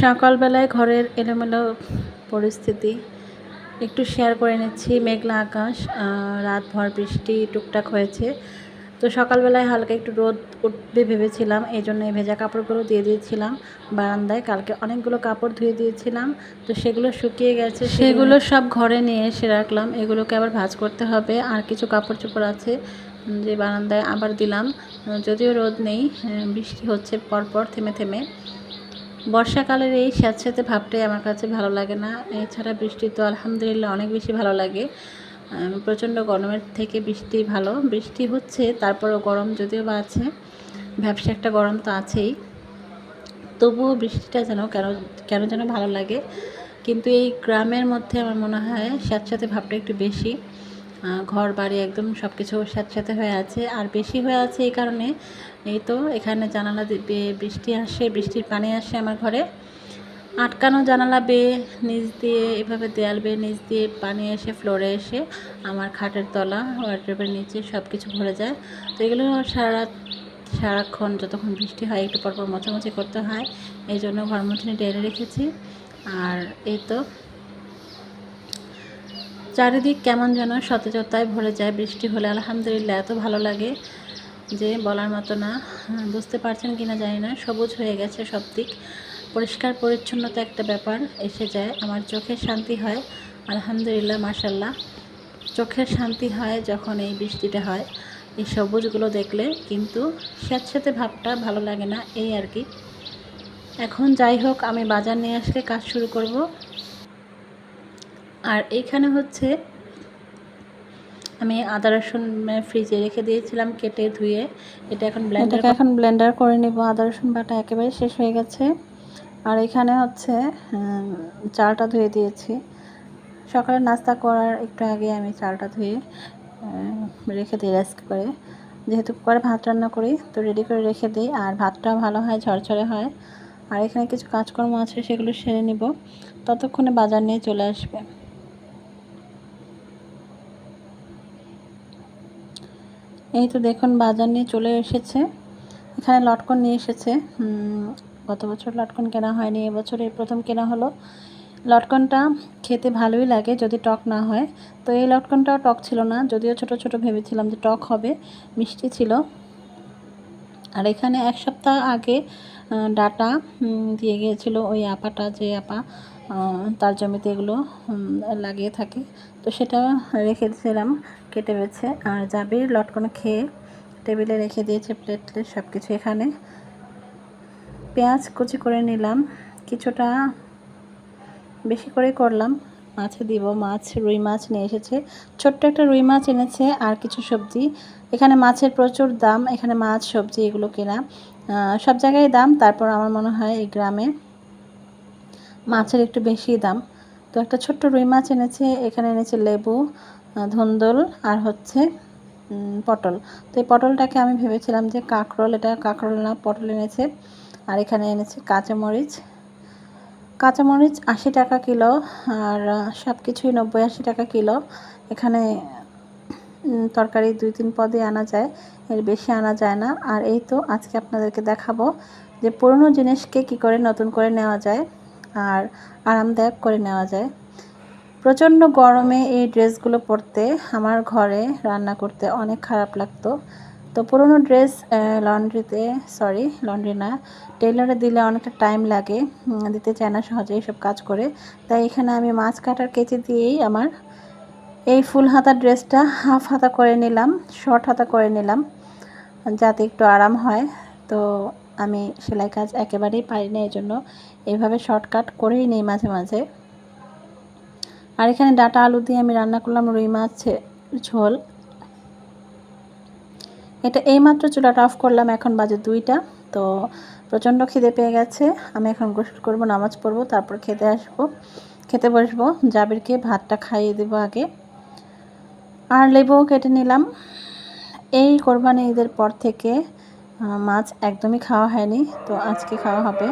সকালবেলায় ঘরের এলোমেলো পরিস্থিতি একটু শেয়ার করে নিচ্ছি। মেঘলা আকাশ, রাতভর বৃষ্টি টুকটাক হয়েছে। তো সকালবেলায় হালকা একটু রোদ উঠবে ভেবেছিলাম, এই জন্য এই ভেজা কাপড়গুলো দিয়ে দিয়েছিলাম বারান্দায়। কালকে অনেকগুলো কাপড় ধুয়ে দিয়েছিলাম, তো সেগুলো শুকিয়ে গেছে, সেগুলো সব ঘরে নিয়ে এসে রাখলাম। এগুলোকে আবার ভাঁজ করতে হবে। আর কিছু কাপড় চোপড় আছে যে বারান্দায় আবার দিলাম। যদিও রোদ নেই, বৃষ্টি হচ্ছে পরপর থেমে থেমে। বর্ষাকালের এই স্যাঁতস্যাঁতে ভাবটাই আমার কাছে ভালো লাগে না। এছাড়া বৃষ্টি তো আলহামদুলিল্লাহ অনেক বেশি ভালো লাগে। প্রচণ্ড গরমের থেকে বৃষ্টি ভালো। বৃষ্টি হচ্ছে, তারপরেও গরম যদিও বা আছে, ভ্যাপসা একটা গরম তো আছেই। তবুও বৃষ্টিটা যেন কেন যেন ভালো লাগে। কিন্তু এই গ্রামের মধ্যে আমার মনে হয় স্যাঁতস্যাঁতে ভাবটা একটু বেশি। ঘর বাড়ি একদম সব কিছু স্যাঁতস্যাঁতে হয়ে আছে। আর বেশি হয়ে আছে এই কারণে, এই তো এখানে জানালা দিয়ে বৃষ্টি আসে, বৃষ্টির পানি আসে আমার ঘরে। আটকানো জানালা বেয়ে নিচ দিয়ে এভাবে দেয়াল বেয়ে নিচ দিয়ে পানি এসে ফ্লোরে আমার খাটের তলা, ওয়ার্ড্রোবের নিচে সব কিছু ভরে যায়। তো এগুলো সারাক্ষণ যতক্ষণ বৃষ্টি হয় একটু পরপর মোছামুছি করতে হয়, এই জন্য ঘর মুছনি টেনে রেখেছি। আর এই তো চারিদিক কেমন যেন সতেজতায় ভরে যায় বৃষ্টি হলে। আলহামদুলিল্লাহ এত ভালো লাগে যে বলার মতো না। বুঝতে পারছেন কিনা জানি না, সবুজ হয়ে গেছে সব দিক। পরিষ্কার পরিচ্ছন্নতা একটা ব্যাপার এসে যায়, আমার চোখের শান্তি হয়। আলহামদুলিল্লাহ, মাশাল্লাহ, চোখের শান্তি হয় যখন এই বৃষ্টিটা হয়, এই সবুজগুলো দেখলে। কিন্তু স্যাঁতস্যাঁতে ভাবটা ভালো লাগে না, এই আর কি। এখন যাই হোক, আমি বাজার নিয়ে আসলে কাজ শুরু করব। আর এইখানে হচ্ছে আমি আদা রসুন ফ্রিজে রেখে দিয়েছিলাম কেটে ধুয়ে। এটা এখন ব্লেন্ডার করে নিব। আদা রসুন বাটা একেবারে শেষ হয়ে গেছে। আর এখানে হচ্ছে চালটা ধুয়ে দিয়েছি। সকালে নাস্তা করার একটু আগে আমি চালটা ধুয়ে রেখে দিই রাইস কুকারে। যেহেতু কুকারে ভাত রান্না করি, তো রেডি করে রেখে দিই। আর ভাতটা ভালো হয়, ঝরঝরে হয়। আর এখানে কিছু কাজকর্ম আছে, সেগুলো সেরে নিব। ততক্ষণে বাজার নিয়ে চলে আসবে। এই তো দেখুন বাজার নিয়ে চলে এসেছে। এখানে লটকন নিয়ে এসেছে। গত বছর লটকন কেনা হয়নি, এবছর এই প্রথম কেনা হলো। লটকনটা খেতে ভালোই লাগে যদি টক না হয়। তো এই লটকনটাও টক ছিল না, যদিও ছোট ছোট ভেবেছিলাম যে টক হবে, মিষ্টি ছিল। আর এখানে এক সপ্তাহ আগে ডাটা দিয়ে গিয়েছিল ওই আপাটা, যে আপা তার জমিতে এগুলো লাগিয়ে থাকে। তো সেটা রেখে দিয়েছিলাম কেটে বেছে। আর জাবির লটকন খেয়ে টেবিলে রেখে দিয়েছে প্লেটে সব কিছু। এখানে পেঁয়াজ কুচি করে নিলাম, কিছুটা বেশি করে করলাম। মাছে দিব, রুই মাছ নিয়ে এসেছে, ছোট্ট একটা রুই মাছ এনেছে। আর কিছু সবজি, এখানে মাছের প্রচুর দাম। এখানে মাছ সবজি এগুলো কেনা সব জায়গায় দাম, তারপর আমার মনে হয় এই গ্রামে মাছের একটু বেশি দাম। তো একটা ছোট্ট রুই মাছ এনেছে। এখানে এনেছে লেবু, ধুন্দুল আর হচ্ছে পটল। তো এই পটলটাকে আমি ভেবেছিলাম যে কাঁকরোল, এটা কাঁকরোল না, পটল এনেছে। আর এখানে এনেছে কাঁচামরিচ 80 টাকা কিলো। আর সব কিছুই 90-80 টাকা কিলো। এখানে তরকারি 2-3 পদে আনা যায়, এর বেশি আনা যায় না। আর এই তো আজকে আপনাদেরকে দেখাবো যে পুরনো জিনিসকে কি করে নতুন করে নেওয়া যায় আর আরামদায়ক করে নেওয়া যায়। প্রচণ্ড গরমে এই ড্রেসগুলো পরতে আমার ঘরে রান্না করতে অনেক খারাপ লাগতো। তো পুরনো ড্রেস লন্ড্রি না, টেইলরে দিলে অনেকটা টাইম লাগে, দিতে চায় না সহজে এইসব কাজ করে। তাই এখানে আমি মাছ কাটার কেচি দিয়েই আমার এই ফুল হাতা ড্রেসটা হাফ হাতা করে নিলাম, শর্ট হাতা করে নিলাম, যাতে একটু আরাম হয়। তো আমি সেলাই কাজ একেবারেই পারি না, এই জন্য এইভাবে শর্টকাট করেই নিই মাঝে মাঝে। আর এখানে ডাটা আলু দিয়ে আমি রান্না করলাম রুই মাছের ঝোল। এটা এইমাত্র চুলাটা অফ করলাম, এখন বাজে 2টা। তো প্রচণ্ড খিদে পেয়ে গেছে। আমি এখন গোসল করব, নামাজ পড়ব, তারপর খেতে বসবো। জাবিরকে ভাতটা খাইয়ে দেবো আগে। আর লেবুও কেটে নিলাম। এই কোরবানি ঈদের পর থেকে মাছ একদমই খাওয়া হয়নি, তো আজকে খাওয়া হবে।